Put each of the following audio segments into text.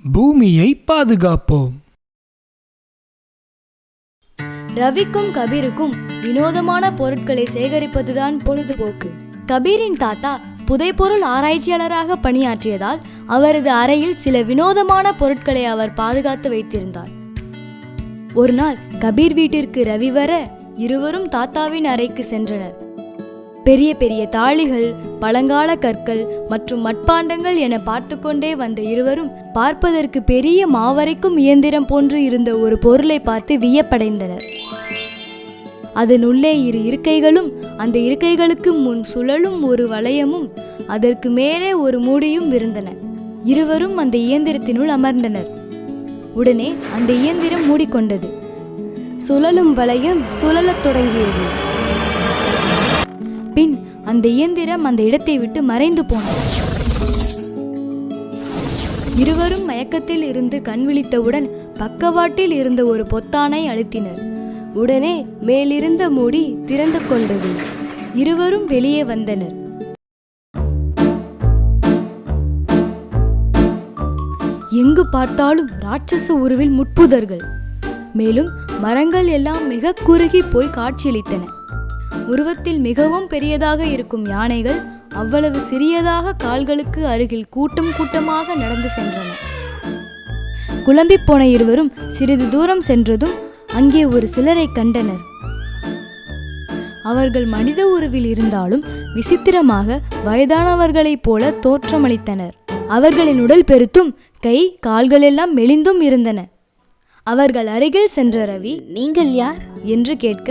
பூமியை பாதுகாப்போம். ரவிக்கும் கபீருக்கும் வினோதமான பொருட்களை சேகரிப்பதுதான் பொழுதுபோக்கு. கபீரின் தாத்தா புதைப்பொருள் ஆராய்ச்சியாளராக பணியாற்றியதால் அவரது அறையில் சில வினோதமான பொருட்களை அவர் பாதுகாத்து வைத்திருந்தார். ஒரு நாள் கபீர் வீட்டிற்கு ரவி வர இருவரும் தாத்தாவின் அறைக்கு சென்றனர். பெரிய பெரிய தாளிகள், பழங்கால கற்கள் மற்றும் மட்பாண்டங்கள் என பார்த்து கொண்டே வந்த இருவரும் பார்ப்பதற்கு பெரிய மாவரைக்கும் இயந்திரம் போன்று இருந்த ஒரு பொருளை பார்த்து வியப்படைந்தனர். அதனுள்ளே இரு இருக்கைகளும், அந்த இருக்கைகளுக்கு முன் சுழலும் ஒரு வளையமும், அதற்கு மேலே ஒரு மூடியும் இருந்தன. இருவரும் அந்த இயந்திரத்தினுள் அமர்ந்தனர். உடனே அந்த இயந்திரம் மூடிக்கொண்டது. சுழலும் வளையம் சுழலத் தொடங்கியது. பின் அந்த இயந்திரம் அந்த இடத்தை விட்டு மறைந்து போனது. இருவரும் மயக்கத்தில் இருந்து கண் விழித்தவுடன் பக்கவாட்டில் இருந்த ஒரு பொத்தானை அழுத்தினர். உடனே மேலிருந்த மூடி திறந்து கொண்டது. இருவரும் வெளியே வந்தனர். எங்கு பார்த்தாலும் ராட்சச உருவில் முட்புதர்கள். மேலும் மரங்கள் எல்லாம் மிக குறுகி போய் காட்சியளித்தன. உருவத்தில் மிகவும் பெரியதாக இருக்கும் யானைகள் அவ்வளவு சிறியதாக கால்களுக்கு அருகில் கூட்டம் கூட்டமாக நடந்து சென்றன. குழம்பி போன இருவரும் சிறிது தூரம் சென்றதும் அங்கே ஒரு சிலரை கண்டனர். அவர்கள் மனித உருவில் இருந்தாலும் விசித்திரமாக வயதானவர்களைப் போல தோற்றமளித்தனர். அவர்களின் உடல் பெருத்தும் கை கால்களெல்லாம் மெலிந்தும் இருந்தன. அவர்கள் அருகில் சென்ற ரவி, "நீங்கள் யார்?" என்று கேட்க,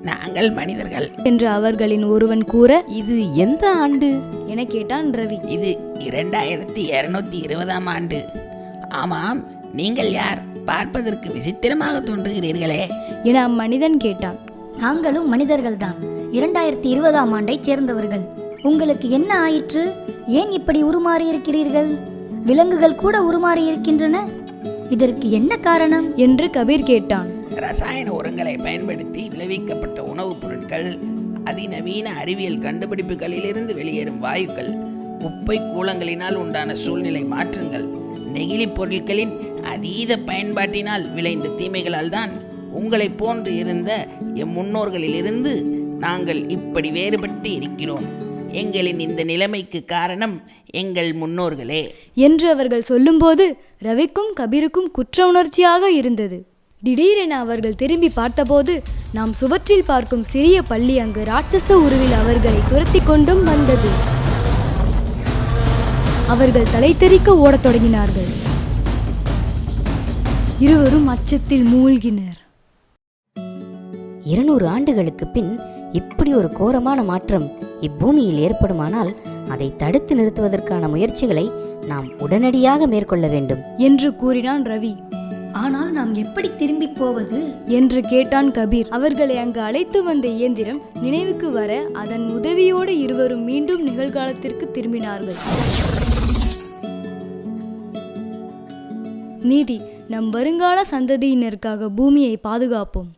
"நாங்கள் மனிதர்கள்" என்று அவர்களின் ஒருவன் கூற, "இது எந்த ஆண்டு?" என கேட்டான் ரவி. "இது 2220ஆம் ஆண்டு." "ஆமாம், நீங்கள் யார்? பார்ப்பதற்கு விசித்திரமாக தோன்றுகிறீர்களே" என அம்மனிதன் கேட்டான். "நாங்களும் மனிதர்கள்தான், 2020ஆம் ஆண்டைச் சேர்ந்தவர்கள். உங்களுக்கு என்ன ஆயிற்று? ஏன் இப்படி உருமாறி இருக்கிறீர்கள்? விலங்குகள் கூட உருமாறி இருக்கின்றன. இதற்கு என்ன காரணம்?" என்று கபீர் கேட்டான். ரசாயன உரங்களை பயன்படுத்தி விளைவிக்கப்பட்ட உணவுப் பொருட்கள், அதிநவீன அறிவியல் கண்டுபிடிப்புகளிலிருந்து வெளியேறும் வாயுக்கள், குப்பை கூலங்களினால் உண்டான சூழ்நிலை மாற்றங்கள், நெகிழி பொருட்களின் அதீத பயன்பாட்டினால் விளைந்த தீமைகளால் தான் உங்களை போன்று இருந்த எம் முன்னோர்களிலிருந்து நாங்கள் இப்படி வேறுபட்டு இருக்கிறோம். எங்களின் இந்த நிலைமைக்கு காரணம் எங்கள் முன்னோர்களே என்று அவர்கள் சொல்லும்போது ரவிக்கும் கபீருக்கும் குற்ற உணர்ச்சியாக இருந்தது. திடீரென அவர்கள் திரும்பி பார்த்தபோது நாம் சுவற்றில் பார்க்கும் சிறிய பள்ளி அங்கு ராட்சச உருவில் அவர்களை துரத்தி கொண்டும் வந்தது. அவர்கள் தலை தெறிக்க ஓடத் தொடங்கினார்கள். இருவரும் அச்சத்தில் மூழ்கினர். 200 ஆண்டுகளுக்கு பின் இப்படி ஒரு கோரமான மாற்றம் இப்பூமியில் ஏற்படுமானால் அதை தடுத்து நிறுத்துவதற்கான முயற்சிகளை நாம் உடனடியாக மேற்கொள்ள வேண்டும் என்று கூறினான் ரவி. "ஆனால் நாம் எப்படி திரும்பி போவது?" என்று கேட்டான் கபீர். அவர்களை அங்கு அழைத்து வந்த இயந்திரம் நினைவுக்கு வர அதன் உதவியோடு இருவரும் மீண்டும் நிகழ்காலத்திற்கு திரும்பினார்கள். நீதி, நம் வருங்கால சந்ததியினருக்காக பூமியை பாதுகாப்போம்.